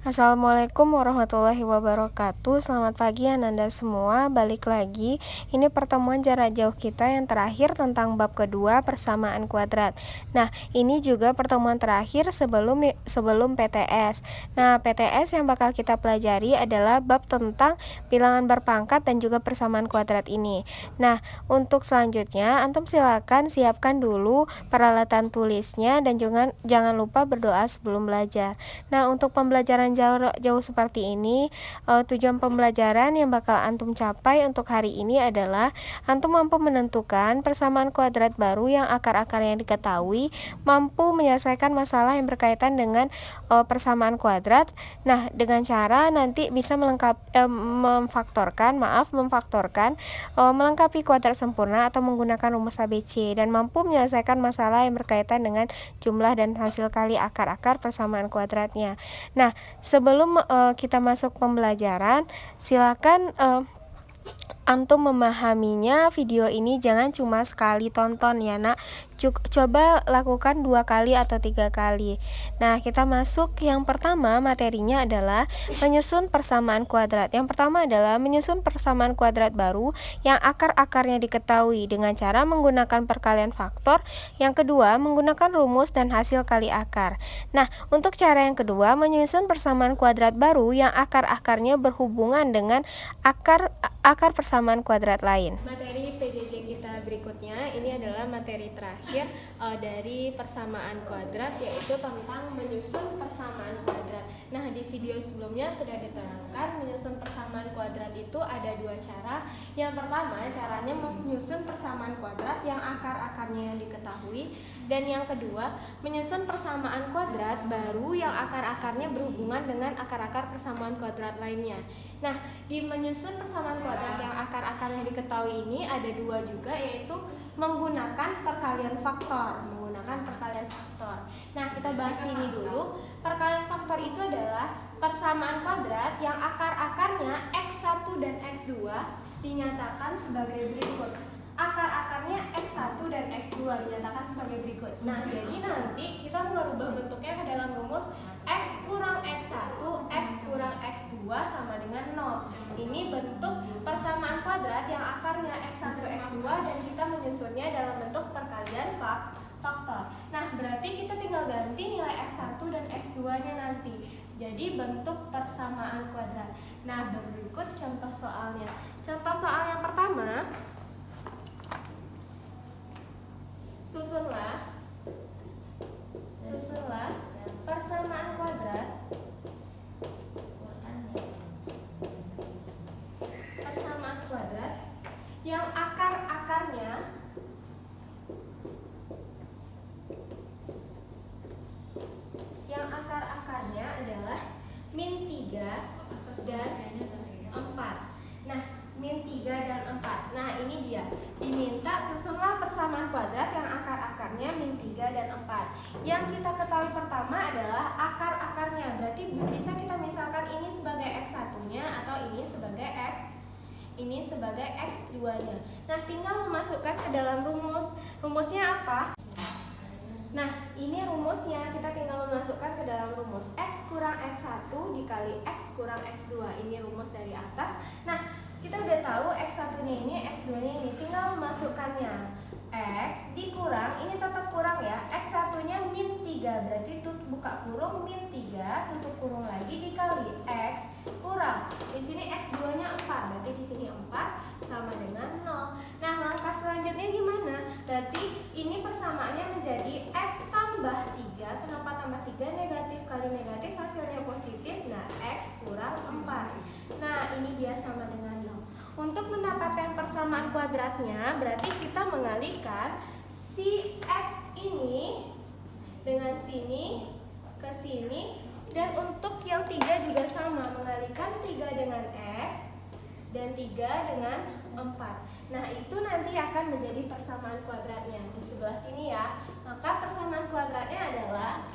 Assalamualaikum warahmatullahi wabarakatuh. Selamat pagi Ananda semua. Balik lagi. Ini pertemuan jarak jauh kita yang terakhir tentang bab kedua persamaan kuadrat. Nah, ini juga pertemuan terakhir sebelum PTS. Nah, PTS yang bakal kita pelajari adalah bab tentang bilangan berpangkat dan juga persamaan kuadrat ini. Nah, untuk selanjutnya antum silakan siapkan dulu peralatan tulisnya dan juga jangan lupa berdoa sebelum belajar. Nah, untuk pembelajaran jauh seperti ini, tujuan pembelajaran yang bakal antum capai untuk hari ini adalah antum mampu menentukan persamaan kuadrat baru yang akar-akarnya diketahui, mampu menyelesaikan masalah yang berkaitan dengan persamaan kuadrat. Nah, dengan cara nanti bisa memfaktorkan, melengkapi kuadrat sempurna atau menggunakan rumus ABC dan mampu menyelesaikan masalah yang berkaitan dengan jumlah dan hasil kali akar-akar persamaan kuadratnya. Nah, sebelum kita masuk pembelajaran, silakan antum memahaminya. Video ini jangan cuma sekali tonton ya nak, coba lakukan 2 kali atau 3 kali. Nah, kita masuk. Yang pertama materinya adalah menyusun persamaan kuadrat. Yang pertama adalah menyusun persamaan kuadrat baru yang akar-akarnya diketahui dengan cara menggunakan perkalian faktor. Yang kedua, menggunakan rumus dan hasil kali akar. Nah, untuk cara yang kedua, menyusun persamaan kuadrat baru yang akar-akarnya berhubungan dengan akar persamaan kuadrat lain. Materi PJJ kita berikutnya ini adalah materi terakhir dari persamaan kuadrat, yaitu tentang menyusun persamaan kuadrat. Nah, di video sebelumnya sudah diterangkan menyusun persamaan kuadrat itu ada 2 cara. Yang pertama, caranya menyusun persamaan kuadrat yang akar-akarnya yang diketahui, dan yang kedua, menyusun persamaan kuadrat baru yang akar-akarnya berhubungan dengan akar-akar persamaan kuadrat lainnya. Nah, di menyusun persamaan kuadrat yang akar-akarnya diketahui ini ada 2 juga, yaitu menggunakan perkalian faktor. Nah, kita bahas ini dulu. Perkalian faktor itu adalah persamaan kuadrat yang akar-akarnya X1 dan X2 dinyatakan sebagai berikut. Akar-akarnya X1 dan X2 dinyatakan sebagai berikut. Nah, jadi nanti kita merubah bentuknya ke dalam rumus X kurang X1, X kurang X2 sama dengan 0. Ini bentuk persamaan kuadrat yang akarnya X1, X2 dan kita menyusunnya dalam bentuk perkalian faktor. Nah, berarti kita tinggal ganti nilai X1 dan X2-nya nanti. Jadi bentuk persamaan kuadrat. Nah, berikut contoh soalnya. Contoh soal yang pertama, Susunlah persamaan kuadrat yang akar-akarnya adalah min 3 dan 4. Nah, min 3 dan 4. Nah, ini dia. Diminta susunlah persamaan kuadrat yang akar-akarnya min 3 dan 4. Yang kita ketahui pertama adalah akar-akarnya. Berarti bisa kita misalkan ini sebagai X1-nya atau ini sebagai X2-nya. Nah, tinggal memasukkan ke dalam rumus. Rumusnya apa? Nah, ini rumusnya. Kita tinggal memasukkan ke dalam rumus X kurang X1 dikali X kurang X2. Ini rumus dari atas. Nah, kita udah tahu X1-nya ini, X2-nya ini. Tinggal memasukkannya. X dikurang, ini tetap kurang ya. X1-nya min 3, berarti buka kurung min 3, tutup kurung lagi dikali X kurang. Di sini X2-nya 4, berarti di sini 4 sama dengan 0. Nah, langkah selanjutnya gimana? Berarti ini persamaannya menjadi X tambah 3. Kenapa tambah 3? Negatif kali negatif hasilnya positif. Nah, X kurang 4. Nah, ini dia sama dengan 0. Untuk mendapatkan persamaan kuadratnya, berarti kita mengalihkan si X ini dengan sini ke sini. Dan untuk yang 3 juga sama, mengalihkan 3 dengan X dan 3 dengan 4. Nah, itu nanti akan menjadi persamaan kuadratnya. Di sebelah sini ya. Maka persamaan kuadratnya adalah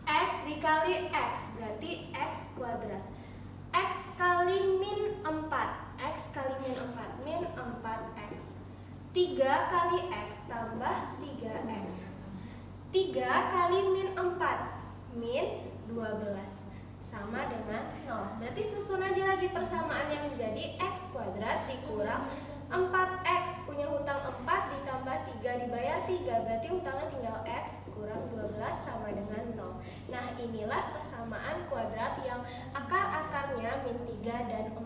X dikali X, berarti X kuadrat. X kali min 4, X kali min 4, min 4X. 3 kali X tambah 3X. 3 kali min 4, min 12 sama dengan 0. Berarti susun aja lagi persamaan yang menjadi x kuadrat dikurang 4x, punya hutang 4 ditambah 3 dibayar 3, berarti hutangnya tinggal x kurang 12 sama dengan 0. Nah, inilah persamaan kuadrat yang akar-akarnya min 3 dan 4.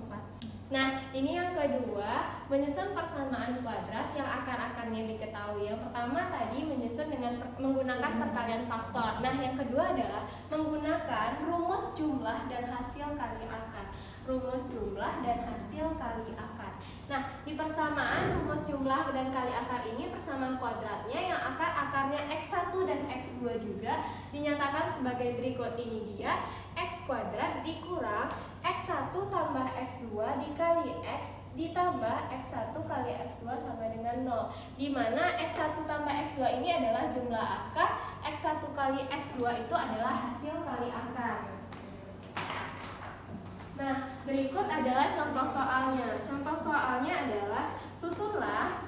Nah, ini yang kedua, menyusun persamaan kuadrat yang akar-akarnya diketahui. Yang pertama tadi menyusun dengan menggunakan perkalian faktor. Nah, yang kedua adalah menggunakan rumus jumlah dan hasil kali akar. Rumus jumlah dan hasil kali akar. Nah, di persamaan rumus jumlah dan kali akar ini persamaan kuadratnya yang akar-akarnya x1 dan x2 juga dinyatakan sebagai berikut. Ini dia, x kuadrat dikurang x1 tambah x2 dikali x ditambah x1 kali x2 sama dengan 0, di mana x1 tambah x2 ini adalah jumlah akar, x1 kali x2 itu adalah hasil kali akar. Nah, berikut adalah contoh soalnya. Contoh soalnya adalah susunlah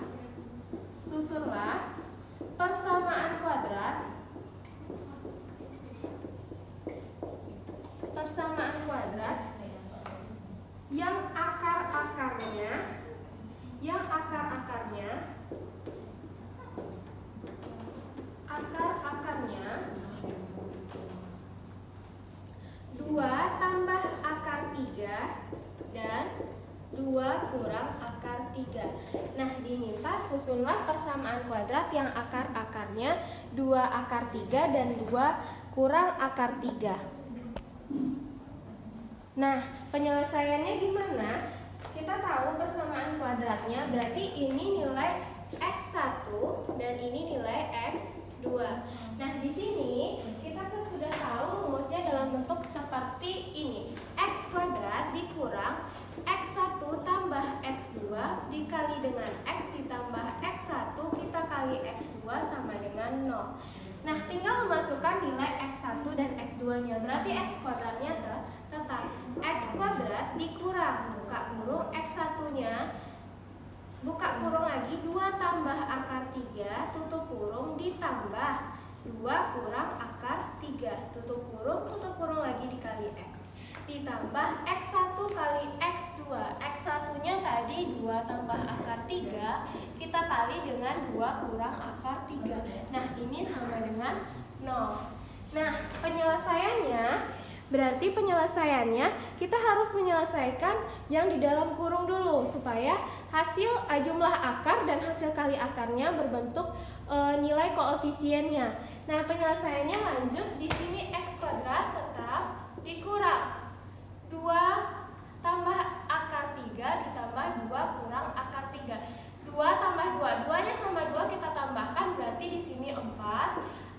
persamaan kuadrat yang akar-akarnya 2 tambah akar 3 dan 2 kurang akar 3. Nah, diminta susunlah persamaan kuadrat yang akar-akarnya 2 akar 3 dan 2 kurang akar 3. Nah, penyelesaiannya gimana? Kita tahu persamaan kuadratnya, berarti ini nilai x1 dan ini nilai x2. Nah, di sini kita tuh sudah tahu rumusnya dalam bentuk seperti ini. X kuadrat dikurang x1 tambah x2 dikali dengan x ditambah x1 kita kali x2 sama dengan 0. Nah, tinggal memasukkan nilai x1 dan x2-nya. Berarti x kuadratnya tetap x kuadrat dikurang buka kurung x1-nya, buka kurung lagi 2 tambah akar 3 tutup kurung ditambah 2 kurang akar 3 tutup kurung lagi dikali x ditambah x1 kali x2. X1-nya tadi 2 tambah akar 3 kita kali dengan 2 kurang akar 3. Nah, ini sama dengan 0. Nah, penyelesaiannya kita harus menyelesaikan yang di dalam kurung dulu supaya hasil jumlah akar dan hasil kali akarnya berbentuk nilai koefisiennya. Nah, penyelesaiannya lanjut, di sini x kuadrat tetap dikurang 2 tambah akar 3 ditambah 2 kurang akar 3. 2 tambah 2, 2-nya sama 2 kita tambahkan, berarti di sini 4.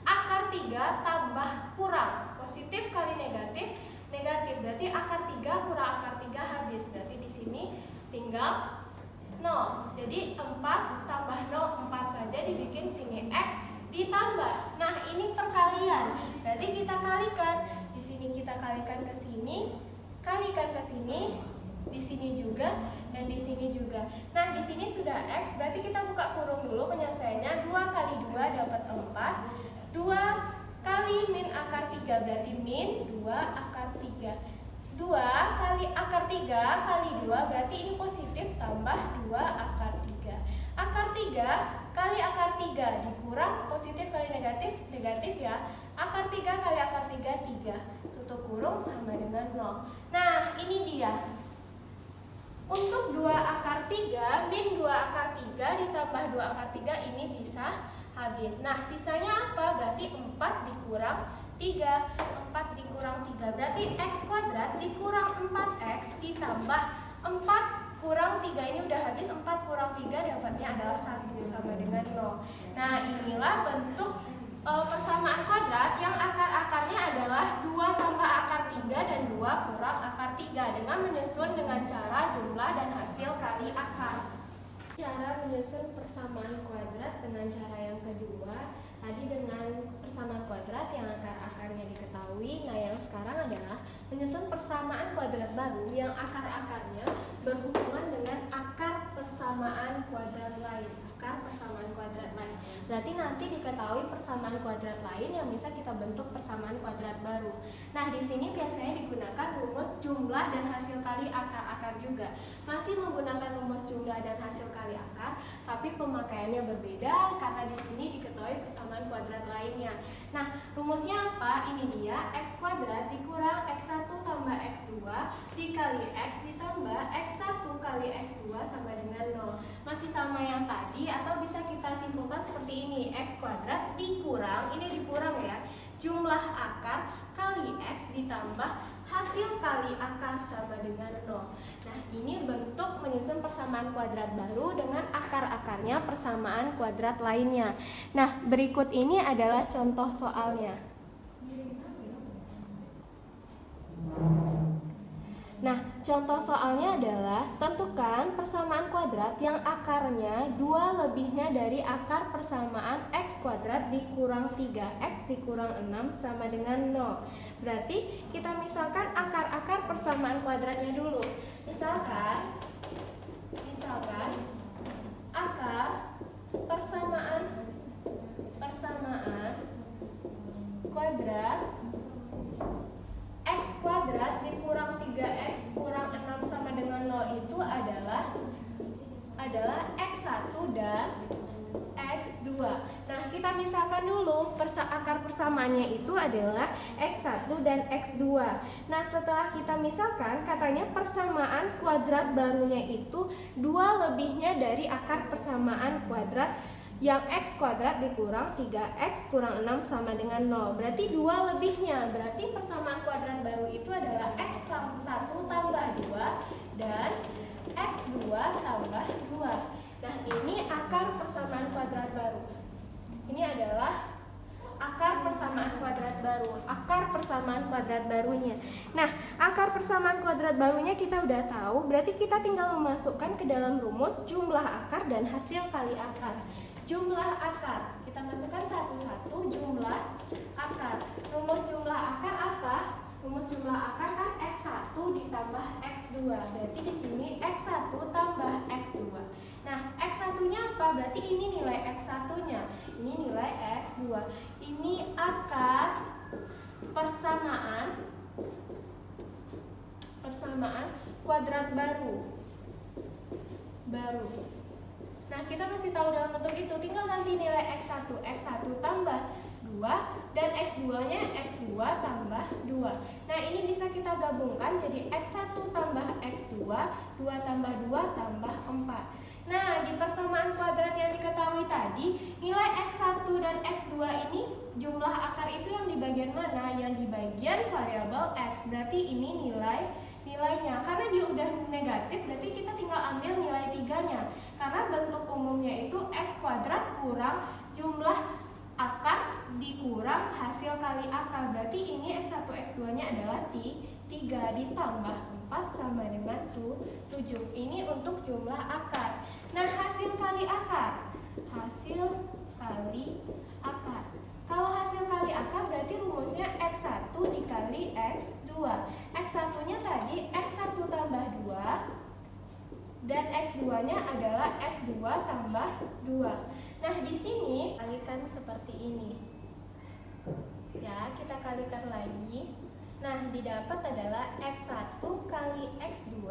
Akar 3 tambah kurang, positif kali negatif, berarti akar 3 kurang akar 3 habis, berarti di sini tinggal 0. Jadi 4 tambah 0, 4 saja dibikin sini x ditambah. Nah, ini perkalian. Berarti kita kalikan. Di sini kita kalikan ke sini, kalikan ke sini, di sini juga dan di sini juga. Nah, di sini sudah x, berarti kita buka kurung dulu penyelesaiannya. 2 kali 2 dapat 4. 2 kali min akar 3 berarti min 2 akar 3. 2 kali akar 3 kali 2 berarti ini positif tambah 2 akar 3. Akar 3 kali akar 3 dikurang positif kali negatif, negatif ya. Akar 3 kali akar 3, 3. Tutup kurung sama dengan 0. Nah, ini dia. Untuk 2 akar 3 min 2 akar 3 ditambah 2 akar 3 ini bisa habis. Nah, sisanya apa? Berarti 4 dikurang 3. 4 dikurang 3 berarti x kuadrat dikurang 4x ditambah 4 kurang 3 ini udah habis. 4 kurang 3 dapatnya adalah 1 sama dengan 0. Nah, inilah bentuk persamaan kuadrat yang akar-akarnya adalah 2 tambah akar 3 dan 2 kurang akar 3 dengan menyusun dengan cara jumlah dan hasil kali akar. Cara menyusun persamaan kuadrat dengan cara yang kedua, tadi dengan persamaan kuadrat yang akar-akarnya diketahui. Nah, yang sekarang adalah menyusun persamaan kuadrat baru yang akar-akarnya berhubungan dengan akar persamaan kuadrat lain. akar persamaan kuadrat lain. Berarti nanti diketahui persamaan kuadrat lain yang bisa kita bentuk persamaan kuadrat baru. Nah, di sini biasanya digunakan rumus jumlah dan hasil kali akar-akar juga. Masih menggunakan rumus jumlah dan hasil kali akar, tapi pemakaiannya berbeda karena di sini diketahui persamaan kuadrat lainnya. Nah, rumusnya apa? Ini dia, x kuadrat dikurang x1 tambah x2 dikali x ditambah x1 kali x2 sama dengan 0. Masih sama yang tadi, atau bisa kita simpulkan seperti ini, x kuadrat dikurang, ini dikurang ya, jumlah akar kali x ditambah hasil kali akar sama dengan 0. Nah, ini bentuk menyusun persamaan kuadrat baru dengan akar-akarnya persamaan kuadrat lainnya. Nah, berikut ini adalah contoh soalnya. Nah, contoh soalnya adalah tentukan persamaan kuadrat yang akarnya 2 lebihnya dari akar persamaan x kuadrat dikurang 3x dikurang 6 sama dengan 0. Berarti kita misalkan akar-akar persamaan kuadratnya dulu. Misalkan akar persamaan kuadrat x kuadrat dikurang 3x kurang 6 sama dengan 0 itu adalah x1 dan x2. Nah, kita misalkan dulu akar persamaannya itu adalah x1 dan x2. Nah, setelah kita misalkan, katanya persamaan kuadrat barunya itu 2 lebihnya dari akar persamaan kuadrat yang x kuadrat dikurang 3x kurang 6 sama dengan 0. Berarti 2 lebihnya. Berarti persamaan kuadrat baru itu adalah x1 tambah 2 dan x2 tambah 2. Nah, ini akar persamaan kuadrat baru. Ini adalah akar persamaan kuadrat baru, akar persamaan kuadrat barunya. Nah, akar persamaan kuadrat barunya kita udah tahu, berarti kita tinggal memasukkan ke dalam rumus jumlah akar dan hasil kali akar. Jumlah akar, kita masukkan satu-satu jumlah akar. Rumus jumlah akar apa? Rumus jumlah akar kan x1 ditambah x2. Berarti di sini x1 tambah x2. Nah, x1-nya apa? Berarti ini nilai x1-nya. Ini nilai x2. Ini akar persamaan kuadrat baru. Nah, kita masih tahu dalam bentuk itu, tinggal ganti nilai x1 tambah 2 dan x2-nya x2 tambah 2. Nah, ini bisa kita gabungkan jadi x1 tambah x2, 2 tambah 2 tambah 4. Nah, di persamaan kuadrat yang diketahui tadi, nilai x1 dan x2 ini jumlah akar itu yang di bagian mana? Yang di bagian variabel x. Berarti ini nilainya. Karena dia udah negatif, berarti kita tinggal ambil nilai 3-nya. Karena bentuk umumnya itu x kuadrat kurang jumlah akar dikurang hasil kali akar. Berarti ini x1 x2-nya adalah 3 ditambah 4 sama dengan 7. Ini untuk jumlah akar. Nah, hasil kali akar. Kalau hasil kali akar berarti rumusnya x1 dikali x2. X1-nya tadi x1 tambah 2 dan x2-nya adalah x2 tambah 2. Nah, di sini kalikan seperti ini. Ya, kita kalikan lagi. Nah, didapat adalah x1 kali x2,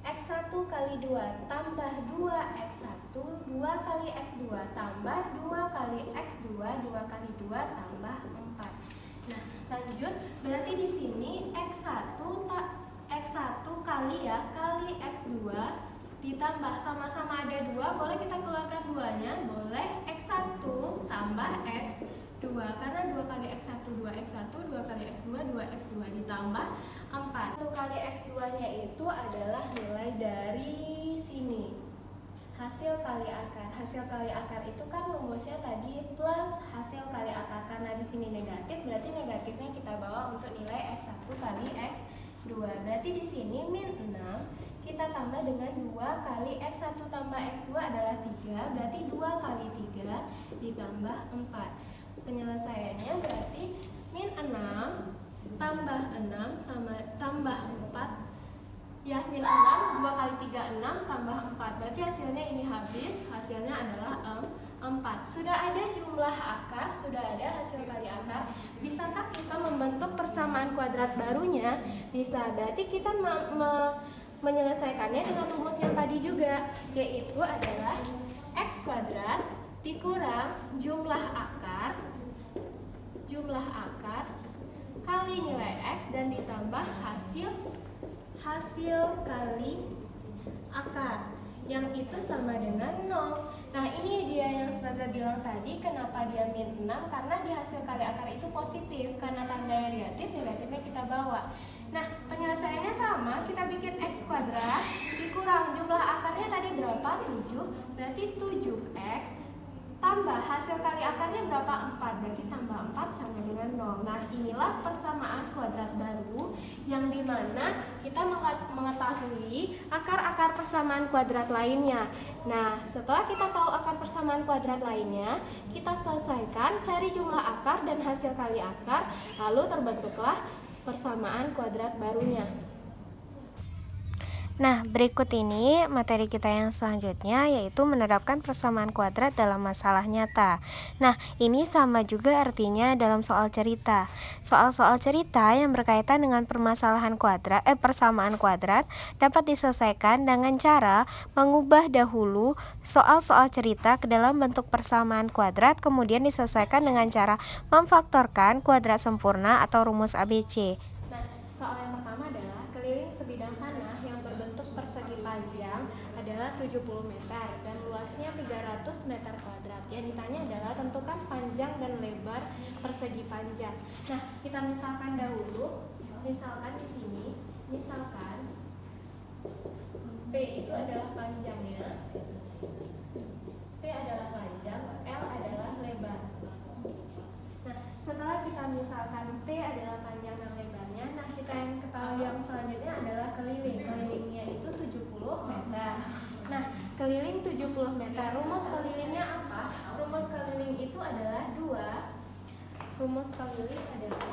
x1 kali 2 tambah 2x1, 2 kali x2 tambah 2 kali x2, 2 kali 2 tambah 4. Nah, lanjut, berarti di sini x1 kali x2 ditambah sama-sama ada 2, boleh kita keluarkan 2-nya, boleh x1 tambah x2, karena 2 kali x1 2x1, 2 kali x2 2x2 ditambah 4. 1 kali x2-nya itu adalah nilai dari sini, hasil kali akar. Hasil kali akar itu kan rumusnya tadi plus hasil kali akar, karena di sini negatif, berarti negatifnya kita bawa untuk nilai x1 kali x2. Berarti di sini min 6 kita tambah dengan 2 kali x1 tambah x2 adalah 3, berarti 2 kali 3 ditambah 4. Penyelesaiannya berarti min 6 tambah 6 sama tambah 4 Ya, min 6, 2 kali 3, 6, tambah 4. Berarti hasilnya ini habis, hasilnya adalah 4. Sudah ada jumlah akar, sudah ada hasil kali akar. Bisakah kita membentuk persamaan kuadrat barunya? Bisa, berarti kita menyelesaikannya dengan rumus yang tadi juga, yaitu adalah X kuadrat dikurang jumlah akar kali nilai X dan ditambah hasil kali akar yang itu sama dengan 0. Nah, ini dia yang Ustazah bilang tadi, kenapa dia min 6, karena di hasil kali akar itu positif, karena tandanya negatifnya kita bawa. Nah, penyelesaiannya sama, kita bikin X kuadrat dikurang jumlah akarnya tadi berapa? 7, berarti 7X tambah hasil kali akarnya berapa? 4, berarti tambah 4 sama dengan 0. Nah, inilah persamaan kuadrat baru yang dimana kita mengetahui akar-akar persamaan kuadrat lainnya. Nah, setelah kita tahu akar persamaan kuadrat lainnya, kita selesaikan cari jumlah akar dan hasil kali akar, lalu terbentuklah persamaan kuadrat barunya. Nah, berikut ini materi kita yang selanjutnya, yaitu menerapkan persamaan kuadrat dalam masalah nyata. Nah, ini sama juga artinya dalam soal cerita. Soal-soal cerita yang berkaitan dengan persamaan kuadrat dapat diselesaikan dengan cara mengubah dahulu soal-soal cerita ke dalam bentuk persamaan kuadrat, kemudian diselesaikan dengan cara memfaktorkan kuadrat sempurna atau rumus ABC. Nah, soal yang pertama adalah keliling sebidang tanah yang berbentuk persegi panjang adalah 70 meter dan luasnya 300 meter kuadrat. Yang ditanya adalah tentukan panjang dan lebar persegi panjang. Nah, kita misalkan dahulu, misalkan di sini, misalkan P itu adalah panjangnya, P adalah panjang, L adalah lebar. Nah, setelah kita misalkan P adalah panjang dan lebarnya, nah kita yang ketahui yang selanjutnya adalah keliling. Kelilingnya itu 70 meter. Nah, keliling 70 meter. Rumus kelilingnya apa? Rumus keliling itu adalah 2. Rumus keliling adalah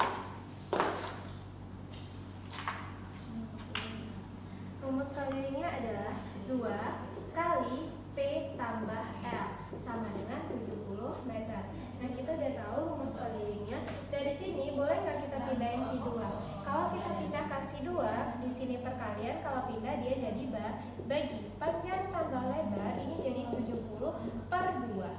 rumus kelilingnya adalah 2 kali P tambah L sama dengan 70 meter. Nah, kita udah tahu rumus kelilingnya. Dari sini boleh nggak kita pindahin si 2? Kalau kita pindahkan si 2, di sini perkalian, kalau pindah dia jadi bagi. Panjang tambah lebar ini jadi 70/2.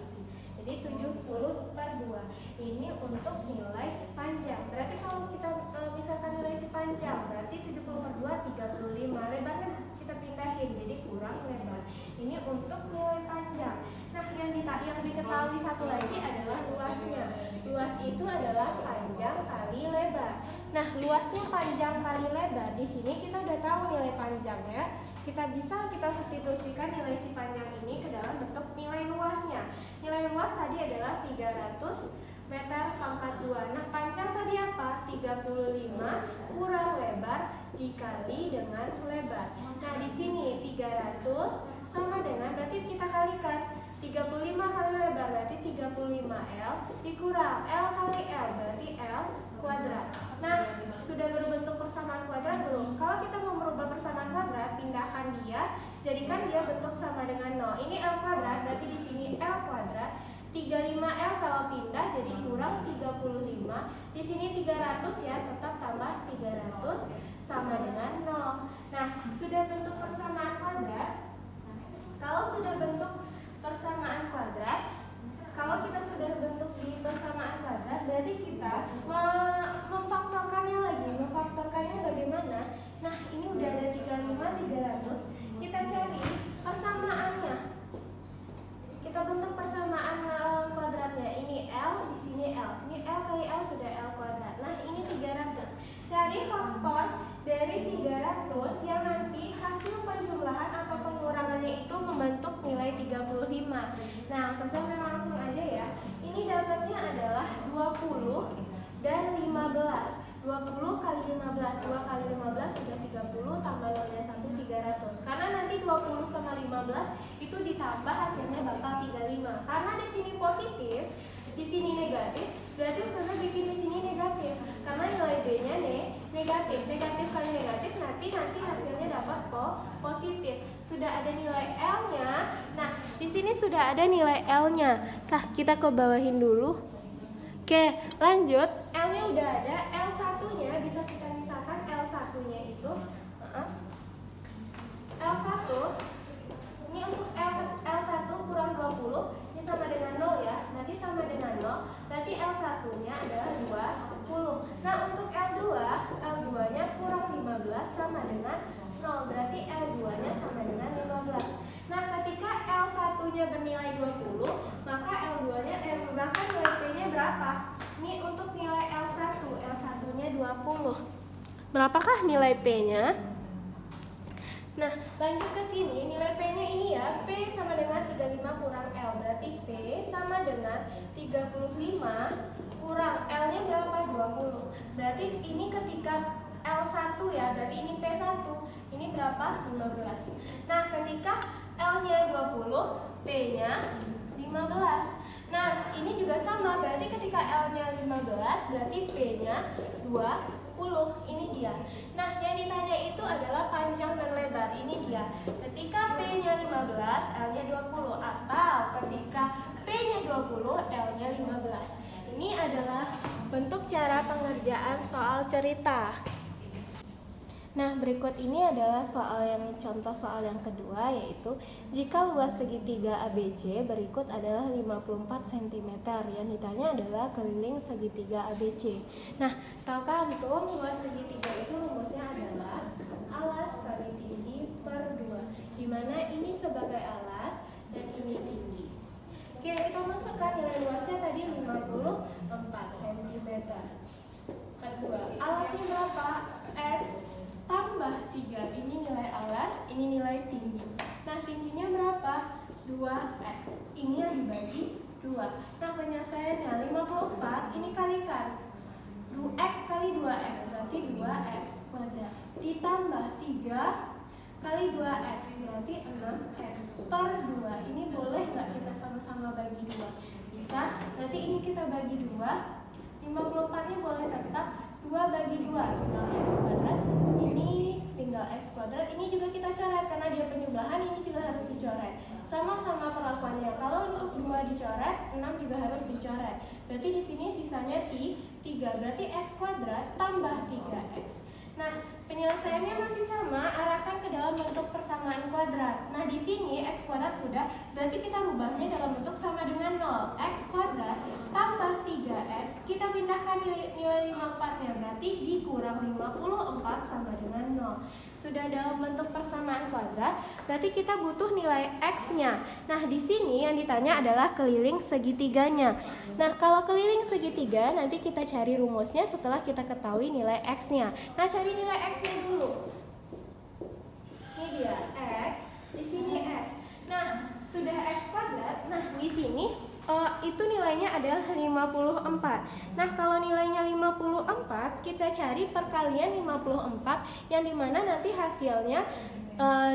Jadi 70/2. Ini untuk nilai panjang. Berarti kalau kita misalkan nilai si panjang, berarti 70/2 35. Lebarnya kita pindahin jadi kurang lebar. Ini untuk nilai panjang. Nah, yang diketahui satu lagi adalah luasnya. Luas itu adalah panjang kali lebar. Nah, luasnya panjang kali lebar. Di sini kita udah tahu nilai panjangnya. Kita substitusikan nilai si panjang ini ke dalam bentuk nilai luasnya. Nilai luas tadi adalah 300 meter pangkat 2. Nah, panjang tadi apa? 35 kurang lebar dikali dengan lebar. Nah, di sini 300 sama dengan, berarti kita kalikan 35 kali lebar berarti 35L dikurang L kali L berarti L kuadrat. Nah, sudah berbentuk persamaan kuadrat belum? Kalau kita mau merubah persamaan kuadrat, pindahkan dia, jadikan dia bentuk sama dengan 0. Ini L kuadrat, berarti di sini L kuadrat. 35L kalau pindah jadi kurang 35. Di sini 300 ya, tetap tambah 300 sama dengan 0. Nah, sudah bentuk persamaan kuadrat. Kalau sudah bentuk persamaan kuadrat, kalau kita sudah bentuk di persamaan kuadrat, berarti kita memfaktorkannya lagi. Memfaktorkannya bagaimana? Nah, ini udah ada 35, 300. Kita cari persamaannya. Kita bentuk persamaan kuadratnya. Ini L, di sini L. Sini L kali L sudah L kuadrat. Nah, ini 300. Cari faktor dari 300 yang nanti hasil penjumlahan atau pengurangannya itu membentuk nilai 35. Nah, saya langsung aja ya. Ini dapatnya adalah 20 dan 15. 20 kali 15, 2 kali 15 sudah 30, tambah nolnya 1, 300. Karena nanti 20 sama 15 itu ditambah hasilnya bakal 35. Karena di sini positif, di sini negatif, berarti Ustazah bikin di sini negatif. Karena nilai B-nya negatif. Negatif kali negatif nanti hasilnya dapat positif. Sudah ada nilai L-nya. Nah, di sini sudah ada nilai L-nya. Kita ke bawahin dulu. Oke, lanjut. L-nya udah ada. L1-nya bisa kita misalkan L1-nya itu L1 ini untuk L1 kurang 20 ini sama dengan 0 ya. Nanti sama dengan 0. Berarti L1-nya adalah 20. Nah, untuk L2-nya kurang 15 sama dengan 0. Berarti L2-nya sama dengan 15. Nah, ketika L1-nya bernilai 20, maka L2-nya maka nilai P-nya berapa? Ini untuk nilai L1. L1-nya 20. Berapakah nilai P-nya? Nah, lanjut ke sini, nilai P-nya ini ya, P sama dengan 35 kurang L. Berarti P sama dengan 35 kurang L-nya berapa? 20. Berarti ini ketika L1 ya, berarti ini P1. Ini berapa? 15. Nah, ketika L-nya 20, P-nya 15. Nah, ini juga sama, berarti ketika L-nya 15, berarti P-nya 20. Ini dia. Nah, yang ditanya itu adalah panjang dan lebar. Ini dia. Ketika P-nya 15, L-nya 20. Atau ketika P-nya 20, L-nya 15. Ini adalah bentuk cara pengerjaan soal cerita. Nah, berikut ini adalah contoh soal yang kedua, yaitu jika luas segitiga ABC berikut adalah 54 cm. Yang ditanya adalah keliling segitiga ABC. Nah, tahukah antum luas segitiga itu rumusnya adalah alas kali tinggi per 2, di mana ini sebagai alas dan ini tinggi. Oke, kita masukkan nilai luasnya tadi 54 cm. Kedua, alasnya berapa? X tambah 3, ini nilai alas, ini nilai tinggi. Nah, tingginya berapa? 2x, ini yang dibagi 2. Nah, penyelesaiannya 54, ini kalikan 2x kali 2x, berarti 2x kuadrat, ditambah 3 kali 2x, berarti 6x per 2. Ini boleh nggak kita sama-sama bagi 2? Bisa, berarti ini kita bagi 2, 54 nya boleh tetap 2 bagi 2, tinggal x kuadrat. Ini tinggal x kuadrat. Ini juga kita coret karena dia penyebelahan, ini juga harus dicoret. Sama-sama perlakuannya. Kalau untuk 2 dicoret, 6 juga harus dicoret. Berarti di sini sisanya 3. Berarti x kuadrat tambah 3x. Nah, penyelesaiannya masih sama, arahkan ke dalam bentuk persamaan kuadrat. Nah, di sini x kuadrat sudah, berarti kita rubahnya dalam bentuk sama dengan 0. X kuadrat tambah 3x, kita pindahkan nilai 54-nya, berarti dikurang 54 sama dengan 0. Sudah dalam bentuk persamaan kuadrat, berarti kita butuh nilai x-nya. Nah, di sini yang ditanya adalah keliling segitiganya. Nah, kalau keliling segitiga, nanti kita cari rumusnya setelah kita ketahui nilai x-nya. Nah, cari nilai x-nya dulu. Ini dia, x, di sini x. Nah, sudah x kuadrat. Nah, di sini itu nilainya adalah 54. Nah, kalau nilainya 54, kita cari perkalian 54, yang dimana nanti hasilnya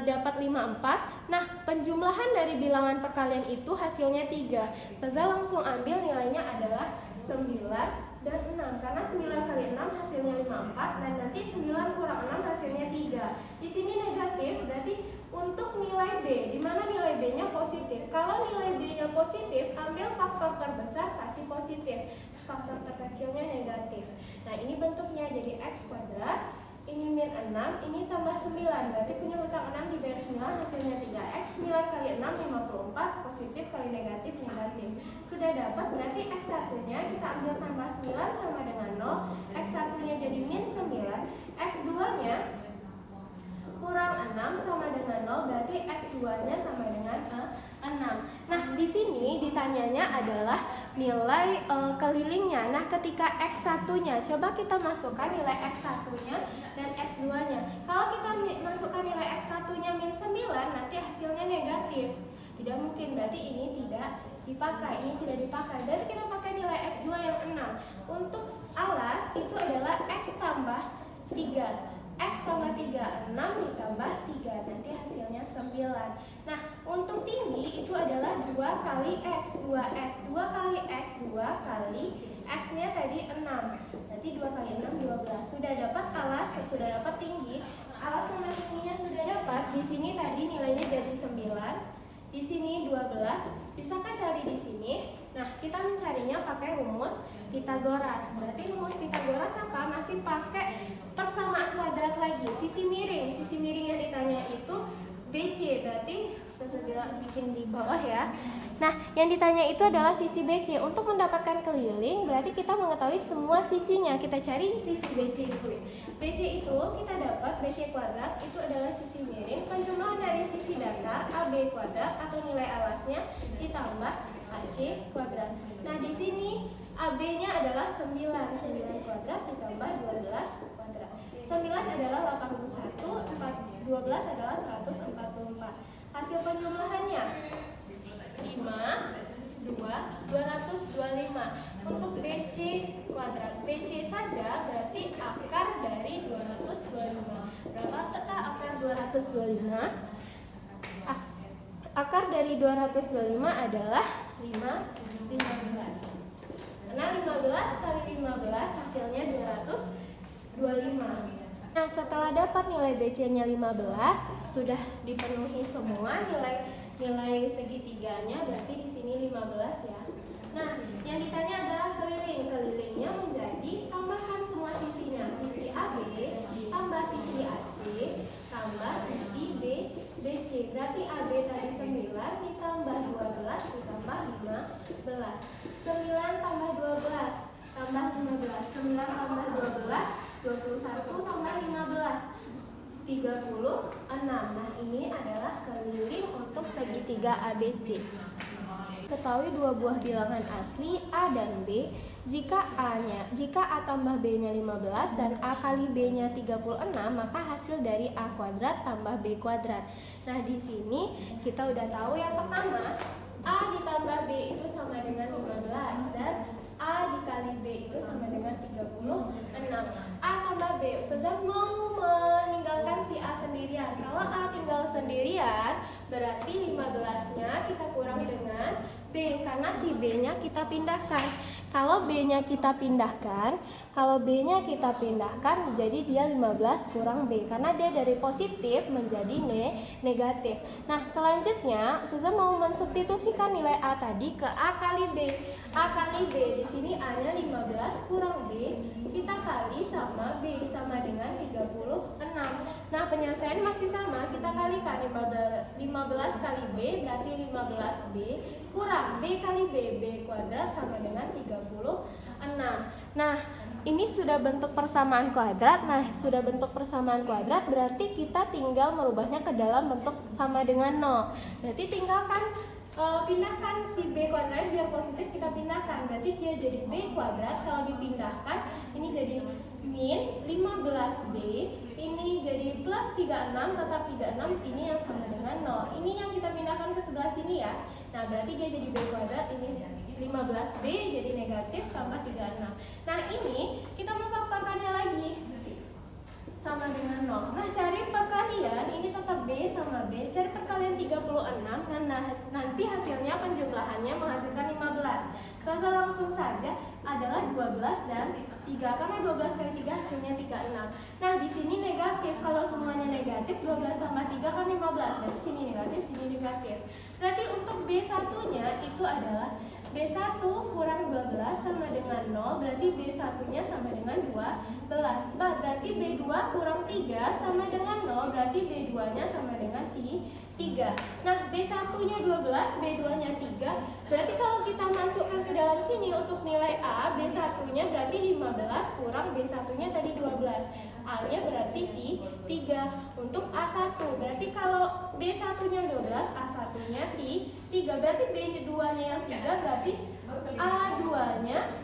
dapat 54. Nah, penjumlahan dari bilangan perkalian itu hasilnya 3. Ustazah langsung ambil nilainya adalah 9 dan 6, karena 9 kali 6 hasilnya 54, dan nanti 9 kurang 6 hasilnya 3. Di sini negatif, berarti untuk nilai B, di mana nilai B-nya positif. Kalau nilai B-nya positif, ambil faktor terbesar, kasih positif. Faktor terkecilnya negatif. Nah, ini bentuknya jadi x kuadrat, ini min 6, ini tambah 9. Berarti punya hutang 6 dibayar 9, hasilnya 3x. 9 kali 6, 54, positif kali negatif, negatif. Sudah dapat, berarti x1-nya kita ambil tambah 9 sama dengan 0. X1-nya jadi min 9, x2-nya kurang 6 sama dengan 0, berarti x2-nya sama dengan 6. Nah, di sini ditanyanya adalah nilai kelilingnya. Nah, ketika x1-nya, coba kita masukkan nilai x1-nya dan x2-nya. Kalau kita masukkan nilai x1-nya min 9, nanti hasilnya negatif. Tidak mungkin, berarti ini tidak dipakai, ini tidak dipakai. Dan kita pakai nilai x2 yang 6. Untuk alas itu adalah x tambah 3. X tambah 3, 6 ditambah 3, nanti hasilnya 9. Nah, untuk tinggi itu adalah 2 kali X, 2X, 2 kali X, 2 kali X-nya tadi 6. Nanti 2 kali 6, 12. Sudah dapat alas, sudah dapat tinggi. A sama tingginya sudah dapat. Di sini tadi nilainya jadi 9. Di sini 12. Bisakah cari di sini? Nah, kita mencarinya pakai rumus Pitagoras. Berarti rumus Pitagoras apa? Masih pakai persamaan kuadrat lagi. Sisi miring yang ditanya itu BC. Berarti saya bikin di bawah ya. Nah, yang ditanya itu adalah sisi BC. Untuk mendapatkan keliling, berarti kita mengetahui semua sisinya. Kita cari sisi BC itu. BC itu kita dapat BC kuadrat itu adalah sisi miring. Penjumlahan dari sisi datar AB kuadrat atau nilai alasnya ditambah AC kuadrat. Nah, di sini AB-nya adalah 9 kuadrat ditambah 12 kuadrat. 9 adalah 81, 12 adalah 144. Hasil penjumlahannya 5, 225. Untuk BC kuadrat, BC saja berarti akar dari 225. Berapa akar 225? Akar dari 225 adalah 15. Karena 15 kali 15 hasilnya 225. Nah, setelah dapat nilai BC-nya 15, sudah dipenuhi semua nilai segitiganya, berarti di sini 15 ya. Nah, yang ditanya adalah keliling. Kelilingnya menjadi tambahkan semua sisinya. Sisi AB tambah sisi AC tambah sisi BC. Berarti AB tadi 9 ditambah 12 ditambah 15. 9 tambah 12 tambah 15. 9 tambah 12 21 tambah 15 36. Nah, ini adalah keliling untuk segitiga ABC. Ketahui dua buah bilangan asli A dan B. Jika A tambah B-nya 15 dan A kali B-nya 36, maka hasil dari A kuadrat tambah B kuadrat. Nah, di sini kita udah tahu yang pertama, A ditambah B itu sama dengan 15 dan A dikali B itu sama dengan 36. A tambah B, Ustazah mau meninggalkan si A sendirian. Kalau A tinggal sendirian, berarti 15-nya kita kurang dengan B, karena si B-nya kita pindahkan. Kalau B-nya kita pindahkan, jadi dia 15 kurang B, karena dia dari positif menjadi negatif. Nah, selanjutnya Ustazah mau mensubstitusikan nilai A tadi ke A kali B. A kali B, di sini A-nya 15 kurang B, kita kali sama B, sama dengan 36. Nah, penyelesaian masih sama, kita kalikan 15 kali B, berarti 15B, kurang B kali B, B kuadrat sama dengan 36. Nah, ini sudah bentuk persamaan kuadrat. Nah, sudah bentuk persamaan kuadrat berarti kita tinggal merubahnya ke dalam bentuk sama dengan 0. Berarti tinggalkan pindahkan si B kuadrat biar positif, kita pindahkan. Berarti dia jadi B kuadrat. Kalau dipindahkan, ini jadi min 15B, ini jadi plus 36, tetap 36, ini yang sama dengan 0. Ini yang kita pindahkan ke sebelah sini ya. Nah, berarti dia jadi B kuadrat, ini 15B jadi negatif tambah 36. Nah, ini kita memfaktorkannya lagi sama dengan 0. Nah, cari perkalian, ini tetap B sama B. Cari perkalian 36, nah nanti hasilnya penjumlahannya menghasilkan 15. Saya langsung saja adalah 12 dan 3, karena 12 kali 3 hasilnya 36. Nah, di sini negatif. Kalau semuanya negatif, 12 tambah 3 kan 15. Berarti sini negatif, sini negatif. Berarti untuk B1-nya itu adalah B1 kurang 12 sama dengan 0, berarti B1-nya sama dengan 12. Nah, berarti B2 kurang 3 sama dengan 0, berarti B2-nya sama dengan 3. Nah, B1-nya 12, B2-nya 3. Berarti kalau kita masukkan ke dalam sini untuk nilai A, B1-nya berarti 15 kurang B1-nya tadi 12. A-nya berarti 3. Untuk A1, berarti kalau B1-nya 12, A1-nya 3. Berarti B2-nya yang 3, berarti A2-nya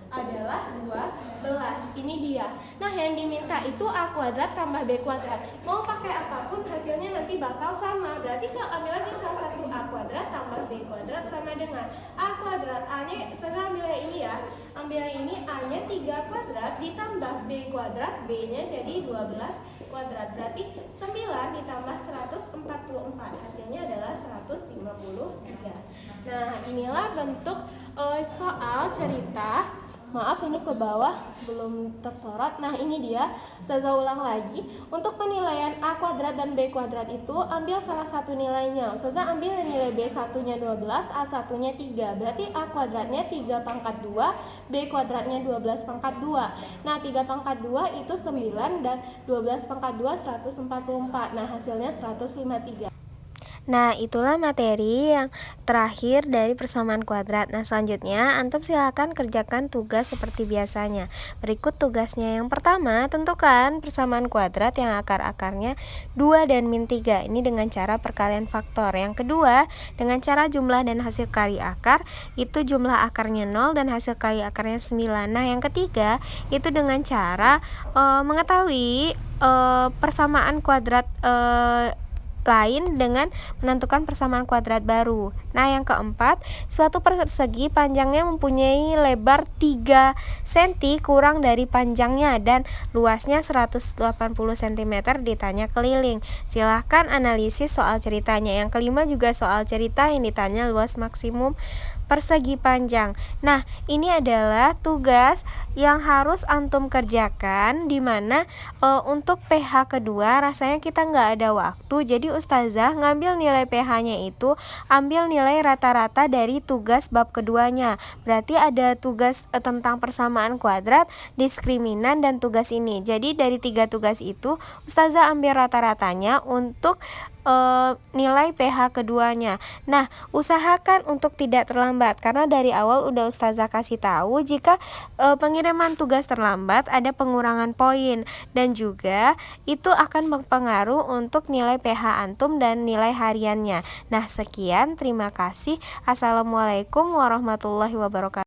adalah 12. Ini dia. Nah, yang diminta itu A kuadrat tambah B kuadrat. Mau pakai apapun hasilnya nanti bakal sama. Berarti kalau ambil aja salah satu A kuadrat tambah B kuadrat sama dengan A kuadrat. A-nya saya ambil yang ini ya. Ambil yang ini, A-nya 3 kuadrat ditambah B kuadrat, B-nya jadi 12 kuadrat. Berarti 9 ditambah 144. Hasilnya adalah 153. Nah, inilah bentuk soal cerita Maaf, ini ke bawah belum tersorot. Nah, ini dia. Ustazah ulang lagi. Untuk penilaian A kuadrat dan B kuadrat itu ambil salah satu nilainya. Ustazah ambil nilai B1-nya 12, A1-nya 3. Berarti A kuadratnya 3 pangkat 2, B kuadratnya 12 pangkat 2. Nah, 3 pangkat 2 itu 9 dan 12 pangkat 2 144. Nah, hasilnya 153. Nah, itulah materi yang terakhir dari persamaan kuadrat. Nah, selanjutnya antum silakan kerjakan tugas seperti biasanya. Berikut tugasnya. Yang pertama, tentukan persamaan kuadrat yang akar-akarnya 2 dan min 3. Ini dengan cara perkalian faktor. Yang kedua, dengan cara jumlah dan hasil kali akar, itu jumlah akarnya 0 dan hasil kali akarnya 9. Nah, yang ketiga, itu dengan cara mengetahui persamaan kuadrat lain dengan menentukan persamaan kuadrat baru. Nah, yang keempat, suatu persegi panjangnya mempunyai lebar 3 cm kurang dari panjangnya dan luasnya 180 cm ditanya keliling. Silahkan analisis soal ceritanya. Yang kelima juga soal cerita yang ditanya luas maksimum persegi panjang. Nah, ini adalah tugas yang harus antum kerjakan, dimana untuk PH kedua rasanya kita nggak ada waktu, jadi ustazah ngambil nilai PH-nya itu ambil nilai rata-rata dari tugas bab keduanya. Berarti ada tugas tentang persamaan kuadrat, diskriminan, dan tugas ini. Jadi dari 3 tugas itu ustazah ambil rata-ratanya untuk nilai PH keduanya. Nah, usahakan untuk tidak terlambat, karena dari awal udah ustazah kasih tahu jika pengiriman tugas terlambat ada pengurangan poin, dan juga itu akan berpengaruh untuk nilai PH antum dan nilai hariannya. Nah, sekian, terima kasih. Assalamualaikum warahmatullahi wabarakatuh.